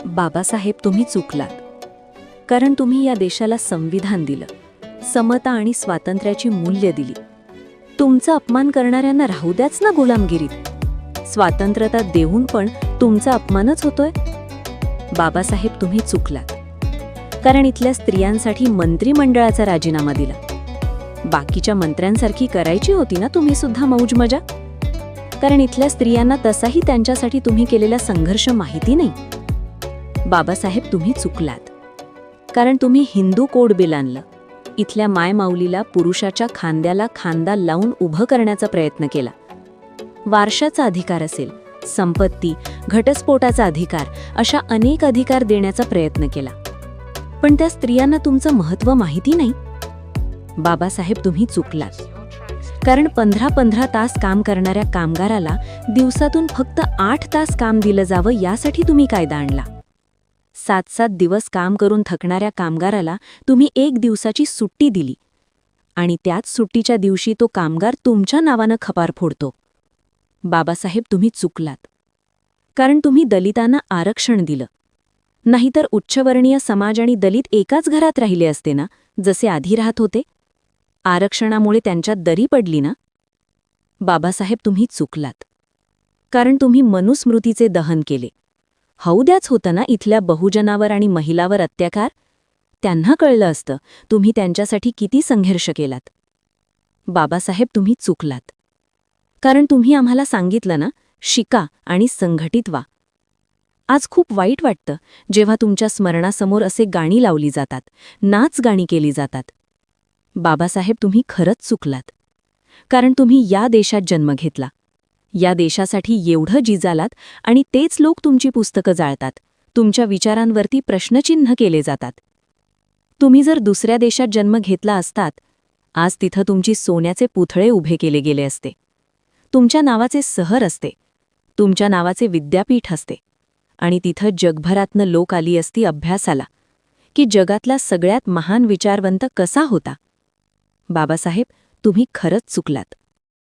बाबासाहेब, तुम्ही चुकलात. कारण तुम्ही या देशाला संविधान दिलं, समता आणि स्वातंत्र्याची मूल्य दिली. तुमचा अपमान करणाऱ्यांना राहू द्याच ना गुलामगिरीत. स्वातंत्र्यता देऊन पण तुमचा अपमानच होतोय. बाबासाहेब, तुम्ही चुकलात. कारण इथल्या स्त्रियांसाठी मंत्रिमंडळाचा राजीनामा दिला. बाकीच्या मंत्र्यांसारखी करायची होती ना तुम्ही सुद्धा मौज मजा. कारण इथल्या स्त्रियांना तसाही त्यांच्यासाठी तुम्ही केलेला संघर्ष माहिती नाही. बाबासाहेब, तुम्ही चुकलात. कारण तुम्ही हिंदू कोड बिल आणलं. इथल्या मायमाऊलीला पुरुषाच्या खांद्याला खांदा लावून उभं करण्याचा प्रयत्न केला. वारशाचा अधिकार असेल, संपत्ती, घटस्फोटाचा अधिकार, अशा अनेक अधिकार देण्याचा प्रयत्न केला. पण त्या स्त्रियांना तुमचं महत्त्व माहिती नाही. बाबासाहेब, तुम्ही चुकलात. कारण 15-15 तास काम करणाऱ्या कामगाराला दिवसातून फक्त 8 तास काम दिलं जावं यासाठी तुम्ही कायदा आणला. 7-7 दिवस काम करून थकणाऱ्या कामगाराला तुम्ही 1 दिवसाची सुट्टी दिली. आणि त्याच सुट्टीच्या दिवशी तो कामगार तुमच्या नावानं खपार फोडतो. बाबासाहेब, तुम्ही चुकलात. कारण तुम्ही दलितांना आरक्षण दिलं. नाहीतर उच्चवर्णीय समाज आणि दलित एकाच घरात राहिले असते ना, जसे आधी राहत होते. आरक्षणामुळे त्यांच्यात दरी पडली ना. बाबासाहेब, तुम्ही चुकलात. कारण तुम्ही मनुस्मृतीचे दहन केले. होऊ द्याच होतं ना इथल्या बहुजनावर आणि महिलावर अत्याचार. त्यांना कळलं असतं तुम्ही त्यांच्यासाठी किती संघर्ष केलात. बाबासाहेब, तुम्ही चुकलात. कारण तुम्ही आम्हाला सांगितलं ना, शिका आणि संघटित व्हा. आज खूप वाईट वाटतं जेव्हा तुमच्या स्मरणासमोर असे गाणी लावली जातात, नाच गाणी केली जातात. बाबासाहेब, तुम्ही खरंच चुकलात. कारण तुम्ही या देशात जन्म घेतला. या देशासाठी एवढं जिजालात आणि तेच लोक तुमची पुस्तकं जाळतात. तुमच्या विचारांवरती प्रश्नचिन्ह केले जातात. तुम्ही जर दुसऱ्या देशात जन्म घेतला असतात, आज तिथं तुमची सोन्याचे पुतळे उभे केले गेले असते. तुमच्या नावाचे शहर असते. तुमच्या नावाचे विद्यापीठ असते. आणि तिथं जगभरातनं लोक आली असती अभ्यासाला की जगातला सगळ्यात महान विचारवंत कसा होता. बाबासाहेब, तुम्ही खरंच चुकलात.